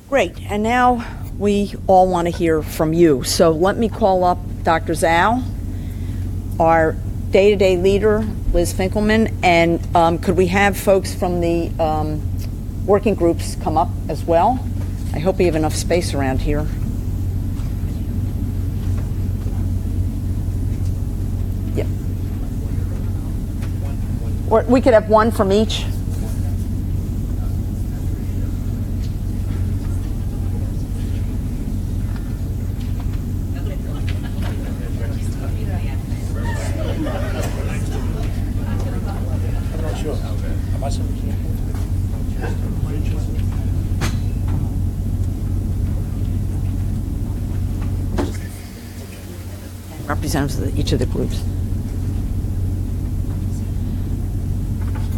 Great, and now we all want to hear from you. So let me call up Dr. Zhao, our day-to-day leader, Liz Finkelman, and could we have folks from the working groups come up as well? I hope we have enough space around here. Yeah. Or we could have one from each. Representatives of each of the groups.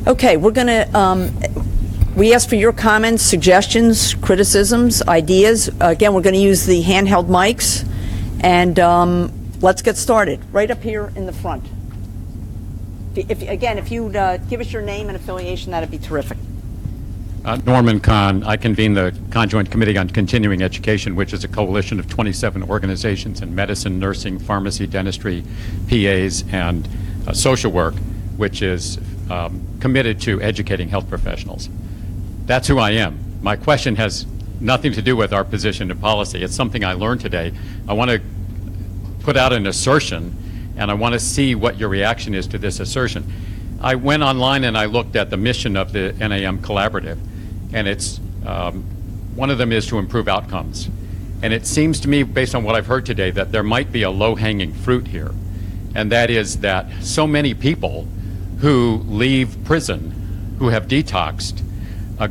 Okay, we're going to, we ask for your comments, suggestions, criticisms, ideas. Again, we're going to use the handheld mics, and let's get started. Right up here in the front. If you'd give us your name and affiliation, that'd be terrific. Norman Kahn. I convene the Conjoint Committee on Continuing Education, which is a coalition of 27 organizations in medicine, nursing, pharmacy, dentistry, PAs, and social work, which is committed to educating health professionals. That's who I am. My question has nothing to do with our position and policy. It's something I learned today. I want to put out an assertion, and I want to see what your reaction is to this assertion. I went online and I looked at the mission of the NAM Collaborative, and it's one of them is to improve outcomes. And it seems to me, based on what I've heard today, that there might be a low-hanging fruit here, and that is that so many people who leave prison, who have detoxed,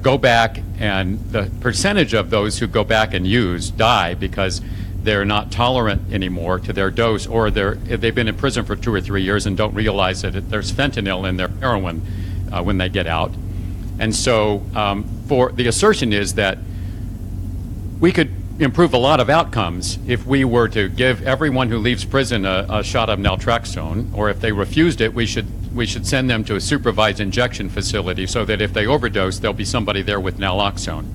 go back, and the percentage of those who go back and use die because they're not tolerant anymore to their dose, or they've been in prison for 2 or 3 years and don't realize that there's fentanyl in their heroin when they get out. And so for the assertion is that we could improve a lot of outcomes if we were to give everyone who leaves prison a shot of naltrexone, or if they refused it, we should send them to a supervised injection facility so that if they overdose, there'll be somebody there with naloxone.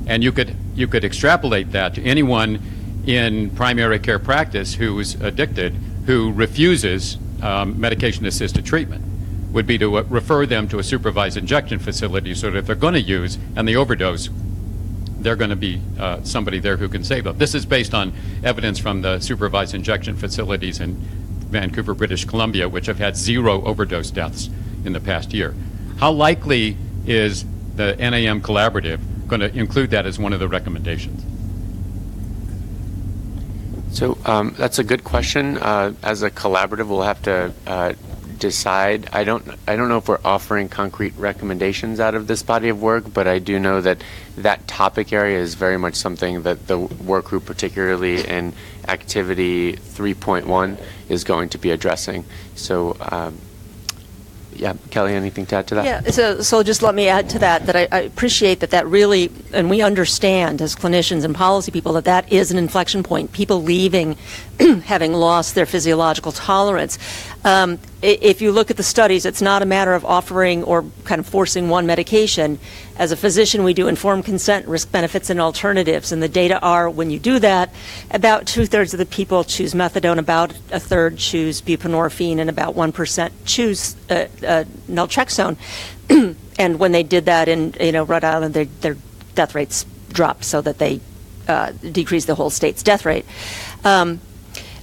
And you could extrapolate that to anyone in primary care practice who is addicted, who refuses medication-assisted treatment, would be to refer them to a supervised injection facility so that if they're going to use and they overdose, they're going to be somebody there who can save them. This is based on evidence from the supervised injection facilities in Vancouver, British Columbia, which have had 0 overdose deaths in the past year. How likely is the NAM Collaborative going to include that as one of the recommendations? So that's a good question. As a collaborative, we'll have to decide. I don't know if we're offering concrete recommendations out of this body of work, but I do know that that topic area is very much something that the work group, particularly in activity 3.1, is going to be addressing. So yeah, Kelly, anything to add to that? Yeah, so just let me add to that, I appreciate that really, and we understand as clinicians and policy people that is an inflection point, people leaving having lost their physiological tolerance. If you look at the studies, it's not a matter of offering or kind of forcing one medication. As a physician, we do informed consent, risk benefits, and alternatives. And the data are, when you do that, about 2/3 of the people choose methadone, about 1/3 choose buprenorphine, and about 1% choose naltrexone. And when they did that in Rhode Island, their death rates dropped so that they decreased the whole state's death rate.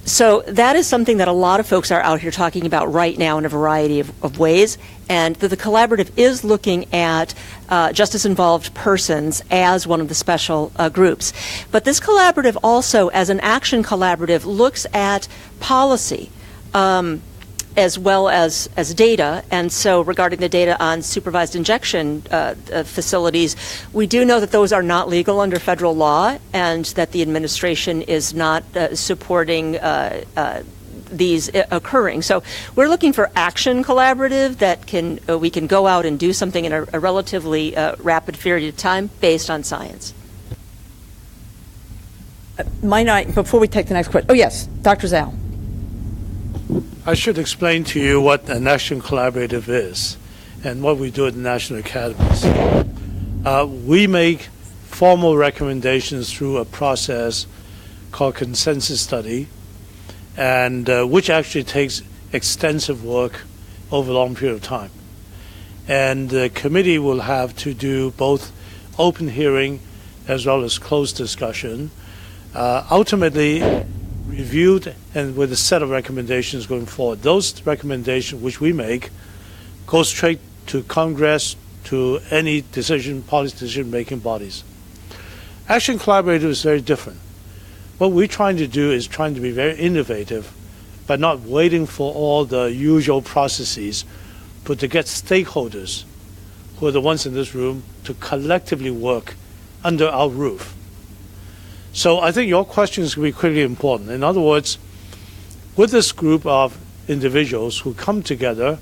So that is something that a lot of folks are out here talking about right now in a variety of ways, and the collaborative is looking at justice-involved persons as one of the special groups. But this collaborative also, as an action collaborative, looks at policy as well as data. And so regarding the data on supervised injection facilities, we do know that those are not legal under federal law, and that the administration is not supporting these occurring. So we're looking for action collaborative that we can go out and do something in a relatively rapid period of time based on science. Might I, before we take the next question, oh yes, Dr. Zhao. I should explain to you what a National Collaborative is and what we do at the National Academies. We make formal recommendations through a process called consensus study, and which actually takes extensive work over a long period of time. And the committee will have to do both open hearing as well as closed discussion, ultimately reviewed and with a set of recommendations going forward. Those recommendations which we make go straight to Congress, to any policy decision-making bodies. Action Collaborative is very different. What we're trying to do is trying to be very innovative, but not waiting for all the usual processes, but to get stakeholders, who are the ones in this room, to collectively work under our roof. So I think your question is going to be critically important. In other words, with this group of individuals who come together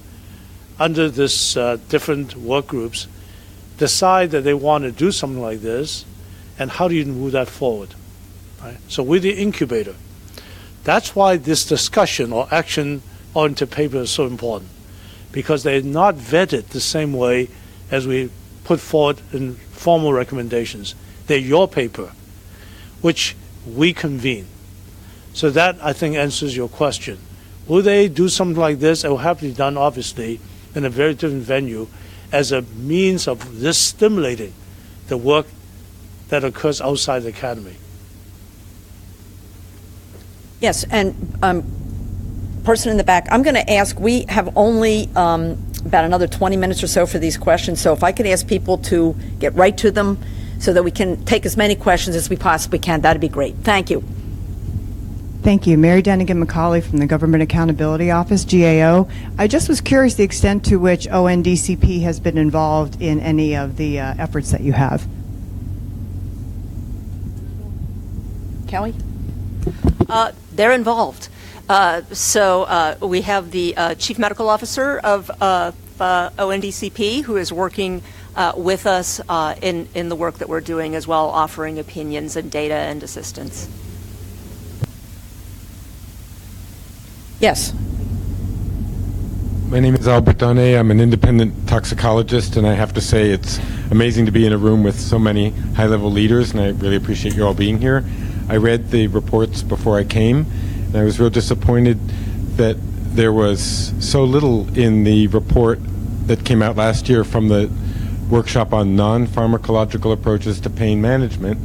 under this different work groups, decide that they want to do something like this, and how do you move that forward? Right? So we're the incubator. That's why this discussion or action-oriented paper is so important, because they're not vetted the same way as we put forward in formal recommendations. They're your paper, which we convene. So that, I think, answers your question. Will they do something like this? It will have to be done, obviously, in a very different venue as a means of this stimulating the work that occurs outside the academy. Yes, and person in the back, I'm going to ask, we have only about another 20 minutes or so for these questions, so if I could ask people to get right to them so that we can take as many questions as we possibly can, that'd be great. Thank you. Thank you. Mary Dennigan McCauley from the Government Accountability Office, GAO. I just was curious the extent to which ONDCP has been involved in any of the efforts that you have. Kelly? They're involved. So we have the Chief Medical Officer of ONDCP who is working with us in the work that we're doing as well, offering opinions and data and assistance. Yes. My name is Albert Dante. I'm an independent toxicologist, and I have to say it's amazing to be in a room with so many high-level leaders, and I really appreciate you all being here. I read the reports before I came, and I was real disappointed that there was so little in the report that came out last year from the workshop on non-pharmacological approaches to pain management,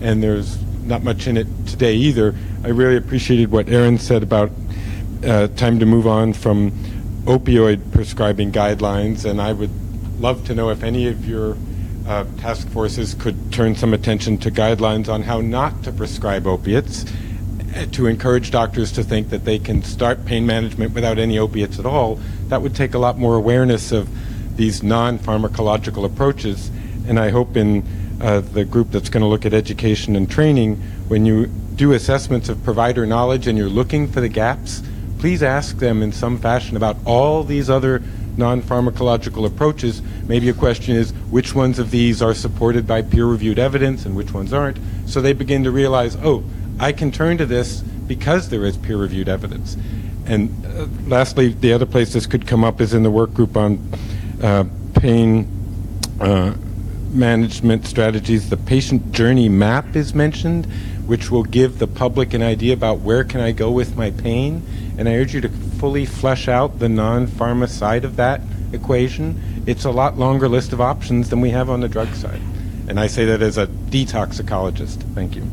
and there's not much in it today either. I really appreciated what Erin said about time to move on from opioid prescribing guidelines, and I would love to know if any of your task forces could turn some attention to guidelines on how not to prescribe opiates, to encourage doctors to think that they can start pain management without any opiates at all. That would take a lot more awareness of these non-pharmacological approaches, and I hope in the group that's going to look at education and training, when you do assessments of provider knowledge and you're looking for the gaps, please ask them in some fashion about all these other non-pharmacological approaches. Maybe a question is, which ones of these are supported by peer-reviewed evidence and which ones aren't? So they begin to realize, oh, I can turn to this because there is peer-reviewed evidence. And lastly, the other place this could come up is in the work group on pain management strategies. The patient journey map is mentioned, which will give the public an idea about where can I go with my pain. And I urge you to fully flesh out the non-pharma side of that equation. It's a lot longer list of options than we have on the drug side. And I say that as a detoxicologist. Thank you.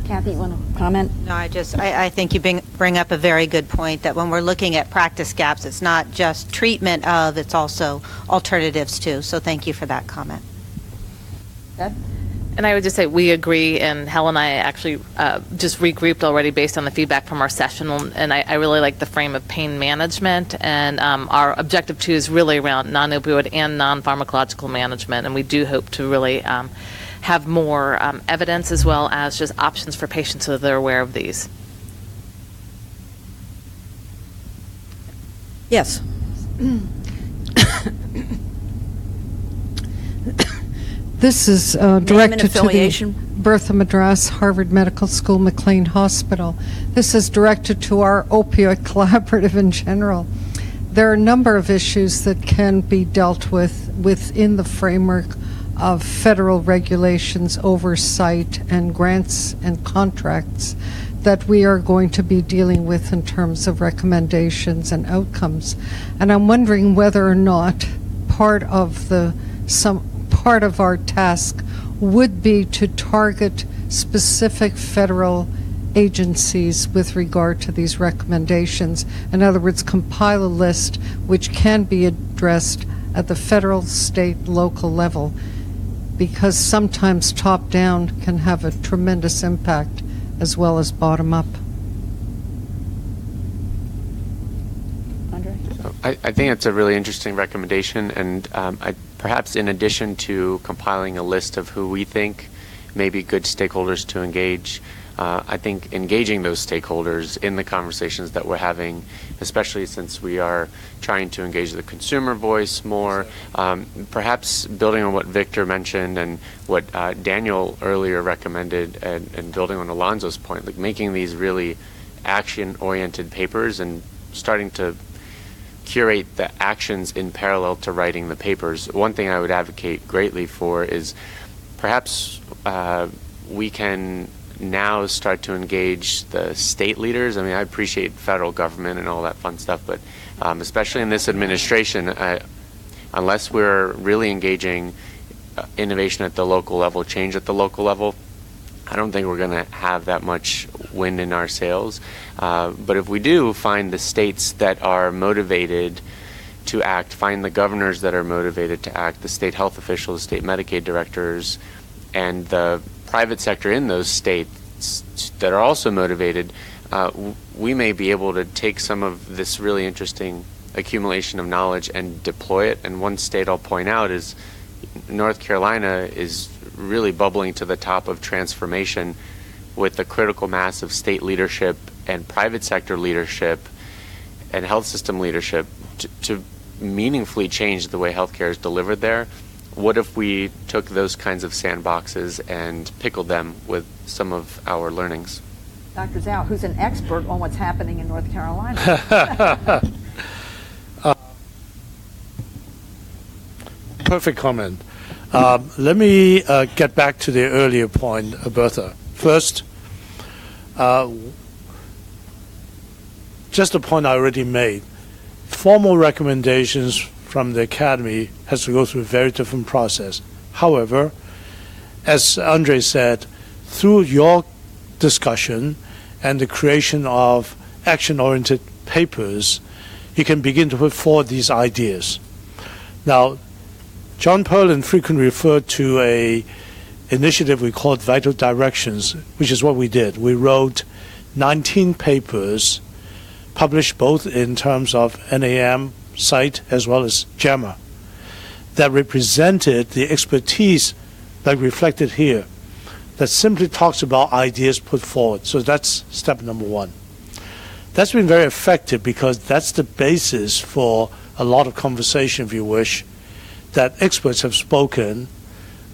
Kathy, you want to comment? No, I think you bring up a very good point that when we're looking at practice gaps, it's not just treatment of, it's also alternatives too. So thank you for that comment. Deb? And I would just say we agree, and Helen and I actually just regrouped already based on the feedback from our session, and I really like the frame of pain management, and our objective too is really around non-opioid and non-pharmacological management, and we do hope to really have more evidence as well as just options for patients so they're aware of these. Yes. This is Name and directed to affiliation. the Bertha Madras Harvard Medical School McLean Hospital. This is directed to our opioid collaborative in general. There are a number of issues that can be dealt with within the framework of federal regulations, oversight, and grants and contracts that we are going to be dealing with in terms of recommendations and outcomes. And I'm wondering whether or not part of our task would be to target specific federal agencies with regard to these recommendations. In other words, compile a list which can be addressed at the federal, state, local level, because sometimes top-down can have a tremendous impact as well as bottom-up. Andre? I think it's a really interesting recommendation, and perhaps in addition to compiling a list of who we think may be good stakeholders to engage, I think engaging those stakeholders in the conversations that we're having, especially since we are trying to engage the consumer voice more, perhaps building on what Victor mentioned and what Daniel earlier recommended, and building on Alonzo's point, like making these really action-oriented papers and starting to curate the actions in parallel to writing the papers. One thing I would advocate greatly for is perhaps we can now start to engage the state leaders. I mean, I appreciate federal government and all that fun stuff, but especially in this administration, unless we're really engaging innovation at the local level, change at the local level, I don't think we're going to have that much wind in our sails. But if we do find the states that are motivated to act, find the governors that are motivated to act, the state health officials, state Medicaid directors, and the private sector in those states that are also motivated, we may be able to take some of this really interesting accumulation of knowledge and deploy it. And one state I'll point out is North Carolina is really bubbling to the top of transformation with the critical mass of state leadership and private sector leadership and health system leadership to meaningfully change the way healthcare is delivered there. What if we took those kinds of sandboxes and pickled them with some of our learnings? Dr. Zhao, who's an expert on what's happening in North Carolina. Perfect comment. Let me get back to the earlier point, Bertha. First, just a point I already made. Formal recommendations from the Academy has to go through a very different process. However, as Andre said, through your discussion and the creation of action-oriented papers, you can begin to put forward these ideas. Now, John Perlin frequently referred to a initiative we called Vital Directions, which is what we did. We wrote 19 papers, published both in terms of NAM site as well as JAMA, that represented the expertise like reflected here, that simply talks about ideas put forward. So that's step number one. That's been very effective because that's the basis for a lot of conversation, if you wish, that experts have spoken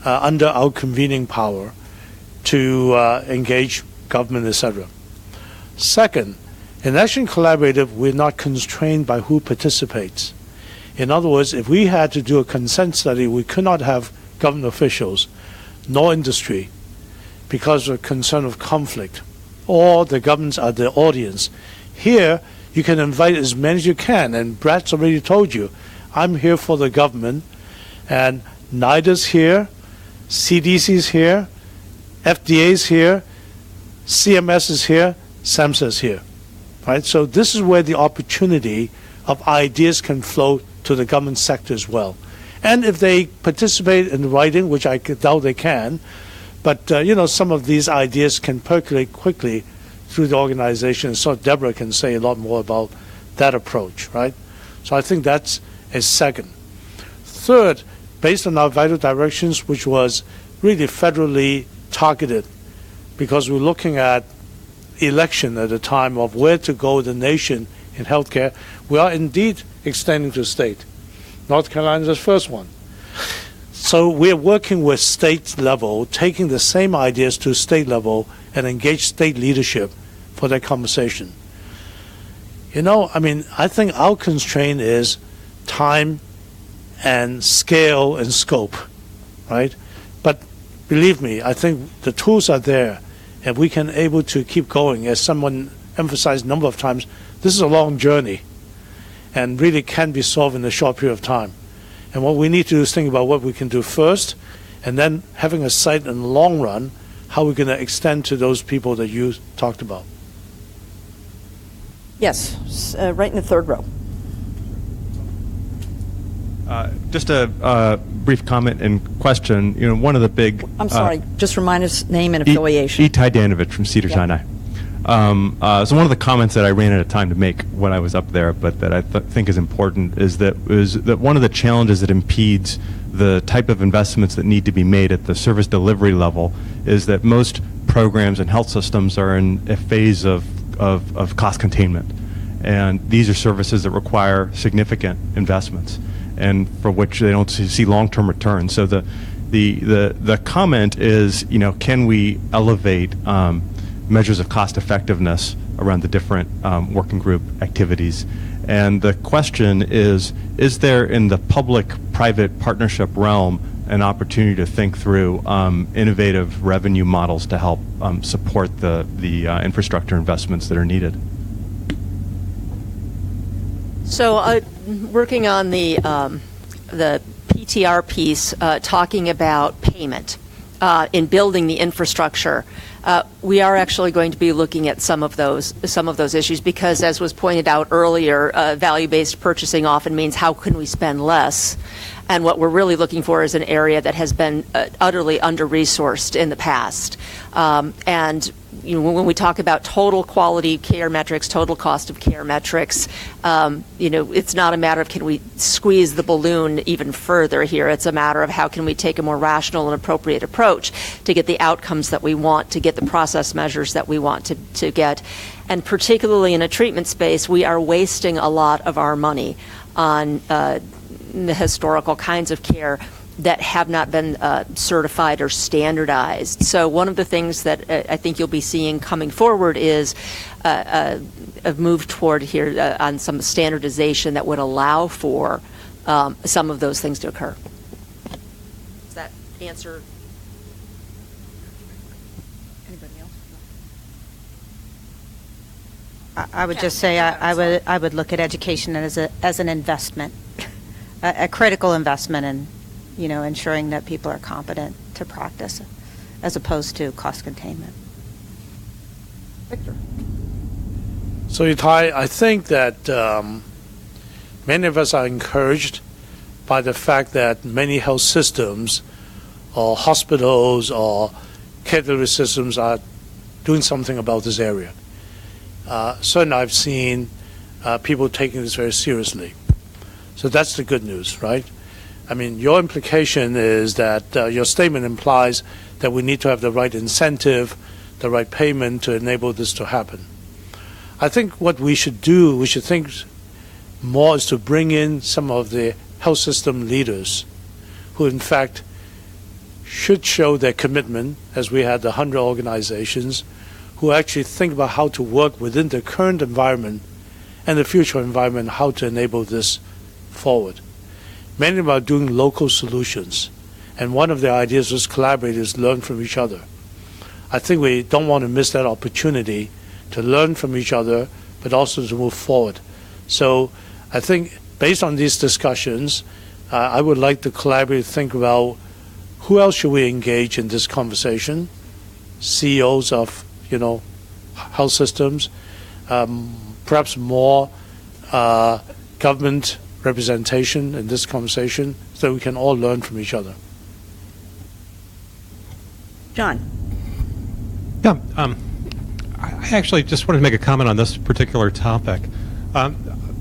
under our convening power to engage government, etc. Second, in Action Collaborative, we're not constrained by who participates. In other words, if we had to do a consent study, we could not have government officials nor industry because of concern of conflict, or the governments are the audience. Here, you can invite as many as you can, and Brad's already told you, I'm here for the government, and NIDA's here, CDC's here, FDA's here, CMS is here, SAMHSA's here. Right? So this is where the opportunity of ideas can flow to the government sector as well. And if they participate in the writing, which I doubt they can, but some of these ideas can percolate quickly through the organization. So Deborah can say a lot more about that approach, right? So I think that's a second. Third, based on our Vital Directions, which was really federally targeted, because we're looking at election at the time of where to go the nation in healthcare, we are indeed extending to state. North Carolina is the first one. So we're working with state level, taking the same ideas to state level and engage state leadership for that conversation. I think our constraint is time and scale and scope, right? But believe me, I think the tools are there, and we can able to keep going. As someone emphasized a number of times, this is a long journey, and really can be solved in a short period of time. And what we need to do is think about what we can do first, and then having a sight in the long run, how we're going to extend to those people that you talked about. Yes, right in the third row. Just a brief comment and question. You know, one of the big. I'm sorry, just remind us name and affiliation. Itai Danovich from Cedars-Sinai. So one of the comments that I ran out of time to make when I was up there, but that I think is important, is that one of the challenges that impedes the type of investments that need to be made at the service delivery level is that most programs and health systems are in a phase of cost containment, and these are services that require significant investments, and for which they don't see long-term returns. So the comment is, you know, can we elevate measures of cost effectiveness around the different working group activities? And the question is there in the public-private partnership realm an opportunity to think through innovative revenue models to help support the infrastructure investments that are needed? So, working on the PTR piece, talking about payment in building the infrastructure, we are actually going to be looking at some of those issues, because, as was pointed out earlier, value-based purchasing often means how can we spend less, and what we're really looking for is an area that has been utterly under-resourced in the past. And you know, when we talk about total quality care metrics, total cost of care metrics, you know, it's not a matter of can we squeeze the balloon even further here. It's a matter of how can we take a more rational and appropriate approach to get the outcomes that we want, to get the process measures that we want to get. And particularly in a treatment space, we are wasting a lot of our money on the historical kinds of care that have not been certified or standardized. So one of the things that I think you'll be seeing coming forward is a move toward here on some standardization that would allow for some of those things to occur. Does that answer? Anybody else? I would just say I would look at education as an investment, a critical investment in, you know, ensuring that people are competent to practice, as opposed to cost containment. Victor. So, Itai, I think that many of us are encouraged by the fact that many health systems or hospitals or care delivery systems are doing something about this area. Certainly, I've seen people taking this very seriously. So that's the good news, right? I mean, your implication is that your statement implies that we need to have the right incentive, the right payment to enable this to happen. I think what we should do, we should think more, is to bring in some of the health system leaders who, in fact, should show their commitment, as we had the 100 organizations, who actually think about how to work within the current environment and the future environment, how to enable this forward. Many of them are doing local solutions, and one of their ideas was collaborators learn from each other. I think we don't want to miss that opportunity to learn from each other, but also to move forward. So I think based on these discussions, I would like the collaborators to think about who else should we engage in this conversation. CEOs of, you know, health systems, perhaps more government representation in this conversation, so we can all learn from each other. John. Yeah, I actually just wanted to make a comment on this particular topic.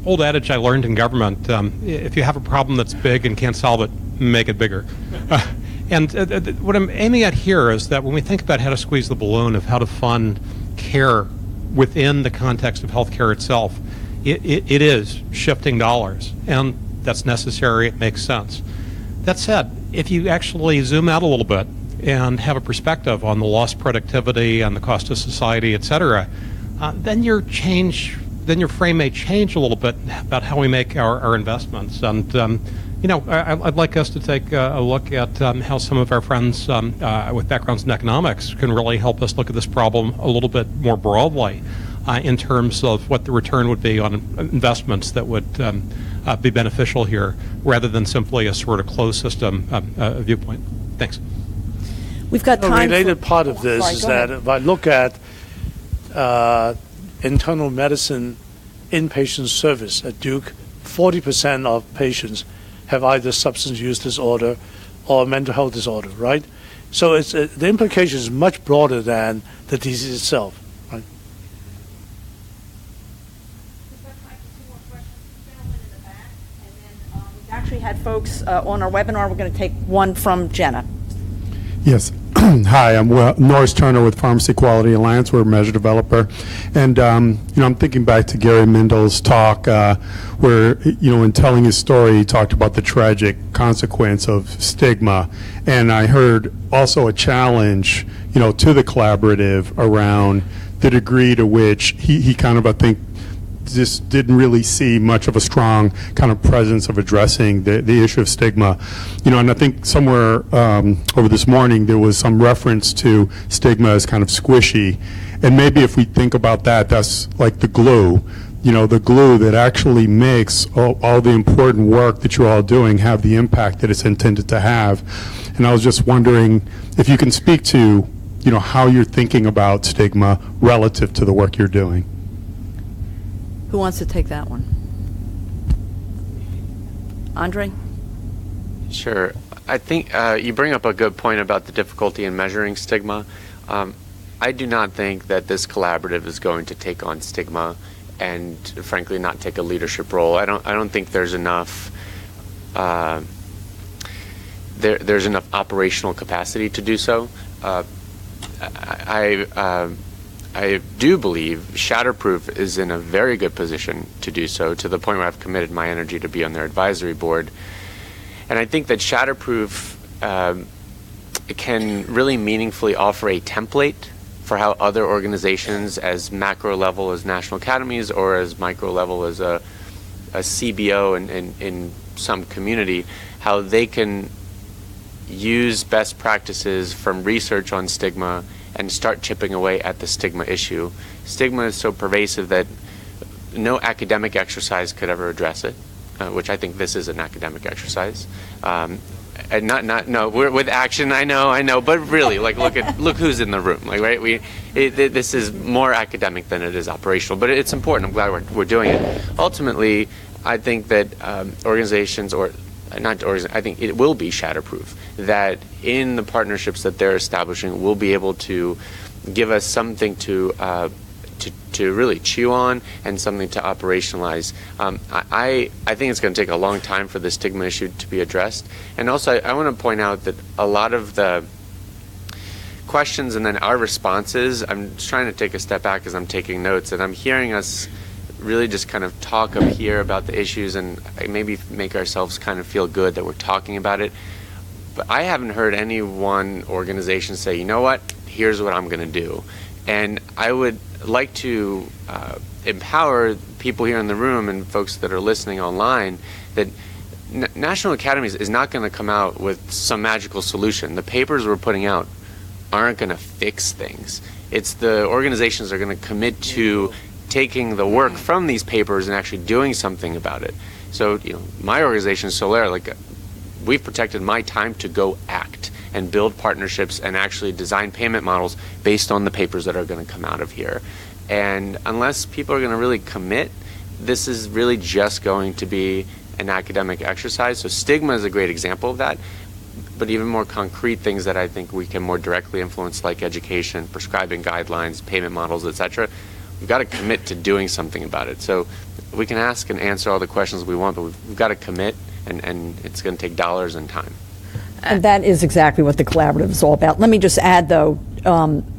Old adage I learned in government, if you have a problem that's big and can't solve it, make it bigger. And what I'm aiming at here is that when we think about how to squeeze the balloon of how to fund care within the context of healthcare itself, it is shifting dollars, and that's necessary. It makes sense. That said, if you actually zoom out a little bit and have a perspective on the lost productivity and the cost of society, et cetera, then your frame may change a little bit about how we make our investments. And I'd like us to take a look at how some of our friends with backgrounds in economics can really help us look at this problem a little bit more broadly in terms of what the return would be on investments that would be beneficial here, rather than simply a sort of closed system viewpoint. Thanks. We've got A time. related part of this Sorry, is go that ahead. if I look at internal medicine inpatient service at Duke, 40% of patients have either substance use disorder or mental health disorder, right? So it's the implication is much broader than the disease itself, right? We've actually had folks on our webinar. We're going to take one from Jenna. Yes. Hi, I'm Norris Turner with Pharmacy Quality Alliance. We're a measure developer. And, I'm thinking back to Gary Mendel's talk where, in telling his story, he talked about the tragic consequence of stigma. And I heard also a challenge, to the collaborative around the degree to which he kind of, I think, just didn't really see much of a strong kind of presence of addressing the issue of stigma. And I think somewhere over this morning there was some reference to stigma as kind of squishy. And maybe if we think about that, that's like the glue, the glue that actually makes all the important work that you're all doing have the impact that it's intended to have. And I was just wondering if you can speak to, how you're thinking about stigma relative to the work you're doing. Who wants to take that one? Andre? Sure. I think you bring up a good point about the difficulty in measuring stigma. I do not think that this collaborative is going to take on stigma and, frankly, not take a leadership role. I don't think there's enough there's enough operational capacity to do so. I do believe Shatterproof is in a very good position to do so, to the point where I've committed my energy to be on their advisory board. And I think that Shatterproof can really meaningfully offer a template for how other organizations, as macro level as national academies or as micro level as a CBO in some community, how they can use best practices from research on stigma and start chipping away at the stigma issue. Stigma is so pervasive that no academic exercise could ever address it, which I think this is an academic exercise. And we're with action. I know, but really, look who's in the room. Right? This is more academic than it is operational, but it's important. I'm glad we're doing it. Ultimately, I think that organizations I think it will be Shatterproof, that in the partnerships that they're establishing, we'll be able to give us something to really chew on and something to operationalize. I think it's going to take a long time for the stigma issue to be addressed. And also, I want to point out that a lot of the questions and then our responses, I'm just trying to take a step back as I'm taking notes, and I'm hearing us really just kind of talk up here about the issues and maybe make ourselves kind of feel good that we're talking about it. But I haven't heard any one organization say, you know what, here's what I'm going to do. And I would like to empower people here in the room and folks that are listening online that National Academies is not going to come out with some magical solution. The papers we're putting out aren't going to fix things. It's the organizations that are going to commit to taking the work from these papers and actually doing something about it. So, my organization, Solaire, we've protected my time to go act and build partnerships and actually design payment models based on the papers that are going to come out of here. And unless people are going to really commit, this is really just going to be an academic exercise. So stigma is a great example of that, but even more concrete things that I think we can more directly influence, like education, prescribing guidelines, payment models, etc. We've got to commit to doing something about it. So we can ask and answer all the questions we want, but we've got to commit, and it's going to take dollars and time. And that is exactly what the collaborative is all about. Let me just add, though,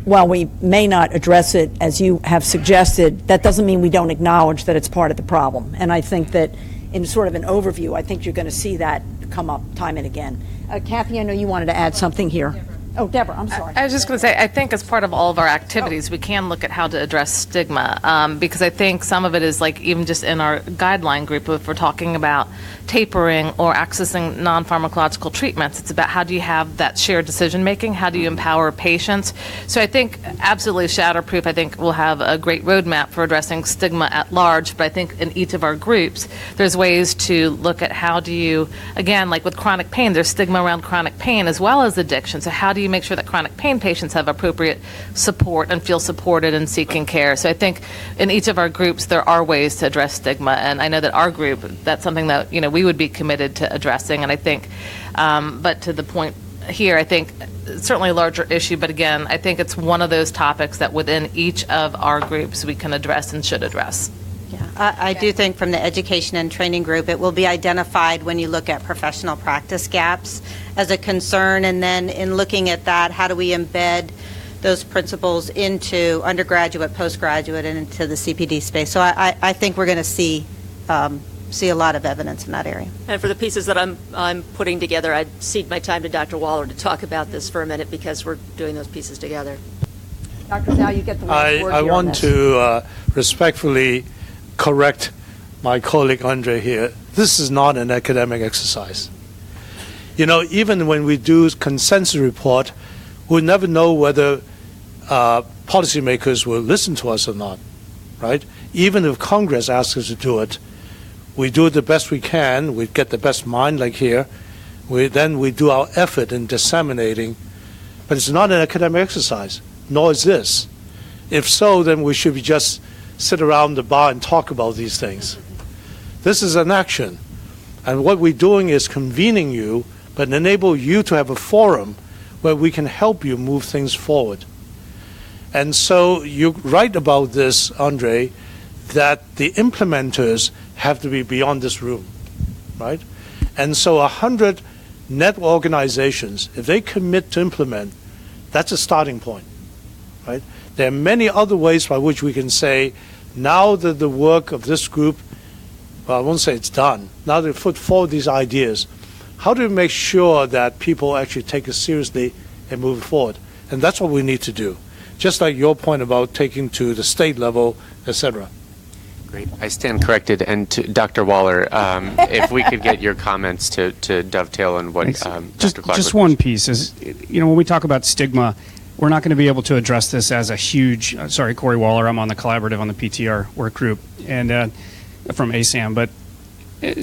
while we may not address it as you have suggested, that doesn't mean we don't acknowledge that it's part of the problem. And I think that in sort of an overview, I think you're going to see that come up time and again. Kathy, I know you wanted to add something here. Oh, Deborah, I'm sorry. I was just going to say, I think as part of all of our activities, we can look at how to address stigma, because I think some of it is like even just in our guideline group, if we're talking about tapering or accessing non-pharmacological treatments, it's about how do you have that shared decision-making, how do you empower patients. So I think absolutely Shatterproof, I think, will have a great roadmap for addressing stigma at large, but I think in each of our groups, there's ways to look at how do you, again, like with chronic pain, there's stigma around chronic pain as well as addiction. So how do you make sure that chronic pain patients have appropriate support and feel supported in seeking care? So I think in each of our groups, there are ways to address stigma, and I know that our group, that's something that, we would be committed to addressing, and I think, but to the point here, I think it's certainly a larger issue, but again, I think it's one of those topics that within each of our groups we can address and should address. Yeah, I do think from the education and training group, it will be identified when you look at professional practice gaps as a concern, and then in looking at that, how do we embed those principles into undergraduate, postgraduate, and into the CPD space. So I think we're going to see a lot of evidence in that area. And for the pieces that I'm putting together, I'd cede my time to Dr. Waller to talk about this for a minute because we're doing those pieces together. Dr. Zhao, you get the last word I here on want this. to respectfully correct my colleague Andre here. This is not an academic exercise. Even when we do consensus report, we'll never know whether policymakers will listen to us or not, right? Even if Congress asks us to do it, we do it the best we can. We get the best mind, like here. Then we do our effort in disseminating. But it's not an academic exercise, nor is this. If so, then we should just sit around the bar and talk about these things. This is an action. And what we're doing is convening you, but enable you to have a forum where we can help you move things forward. And so you're right about this, Andre, that the implementers have to be beyond this room, right? And so 100 network organizations, if they commit to implement, that's a starting point, right? There are many other ways by which we can say, now that the work of this group, well, I won't say it's done, now they put forward these ideas, how do we make sure that people actually take it seriously and move forward? And that's what we need to do, just like your point about taking to the state level, etc. Great. I stand corrected. And to Dr. Waller, if we could get your comments to dovetail on what Dr. Clark Just one piece is, when we talk about stigma, we're not going to be able to address this as a huge, sorry, Corey Waller, I'm on the collaborative on the PTR work group and from ASAM, but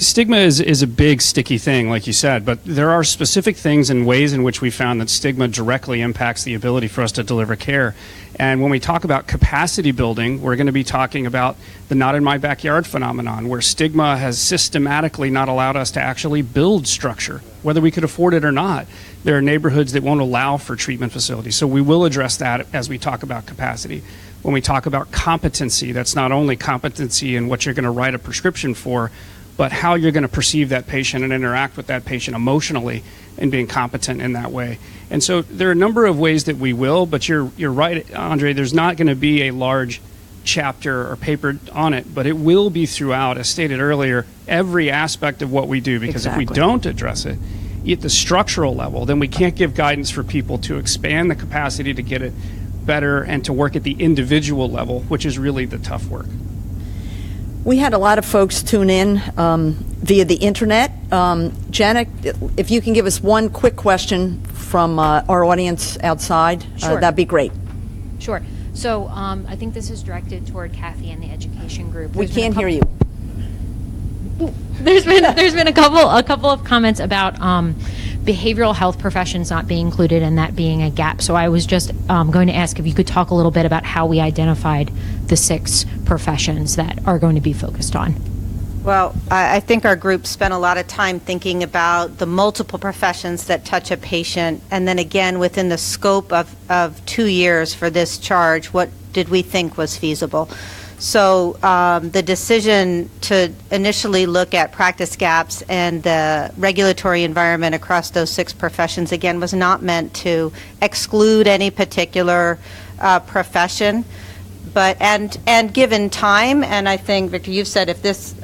stigma is a big, sticky thing, like you said, but there are specific things and ways in which we found that stigma directly impacts the ability for us to deliver care. And when we talk about capacity building, we're going to be talking about the not in my backyard phenomenon, where stigma has systematically not allowed us to actually build structure, whether we could afford it or not. There are neighborhoods that won't allow for treatment facilities. So we will address that as we talk about capacity. When we talk about competency, that's not only competency in what you're going to write a prescription for, but how you're going to perceive that patient and interact with that patient emotionally and being competent in that way. And so there are a number of ways that we will, but you're right, Andre, there's not going to be a large chapter or paper on it, but it will be throughout, as stated earlier, every aspect of what we do, because if we don't address it at the structural level, then we can't give guidance for people to expand the capacity to get it better and to work at the individual level, which is really the tough work. We had a lot of folks tune in via the internet. Jenna, if you can give us one quick question from our audience outside, Sure. That'd be great. Sure. So I think this is directed toward Kathy and the education group. We can't hear you. There's been a couple of comments about behavioral health professions not being included and that being a gap. So I was just going to ask if you could talk a little bit about how we identified the 6 professions that are going to be focused on. Well, I think our group spent a lot of time thinking about the multiple professions that touch a patient, and then again, within the scope of 2 years for this charge, what did we think was feasible? So the decision to initially look at practice gaps and the regulatory environment across those 6 professions, again, was not meant to exclude any particular profession, but and given time, and I think, Victor, you've said if this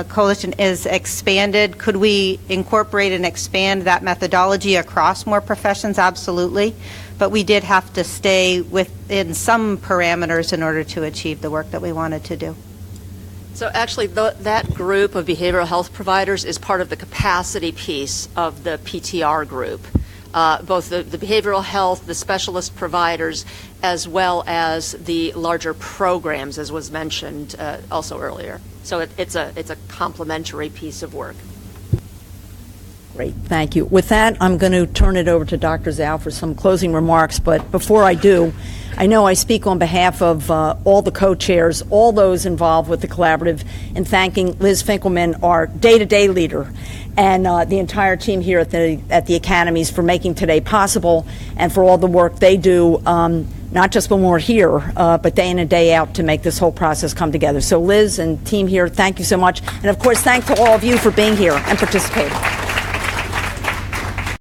coalition is expanded, could we incorporate and expand that methodology across more professions? Absolutely. But we did have to stay within some parameters in order to achieve the work that we wanted to do. So actually, that group of behavioral health providers is part of the capacity piece of the PTR group. Both the behavioral health, the specialist providers, as well as the larger programs, as was mentioned also earlier. So it's a complementary piece of work. Great, thank you. With that, I'm going to turn it over to Dr. Zhao for some closing remarks, but before I do, I know I speak on behalf of all the co-chairs, all those involved with the collaborative, in thanking Liz Finkelman, our day-to-day leader, and the entire team here at the academies for making today possible, and for all the work they do, not just when we're here, but day in and day out to make this whole process come together. So Liz and team here, thank you so much. And of course, thanks to all of you for being here and participating.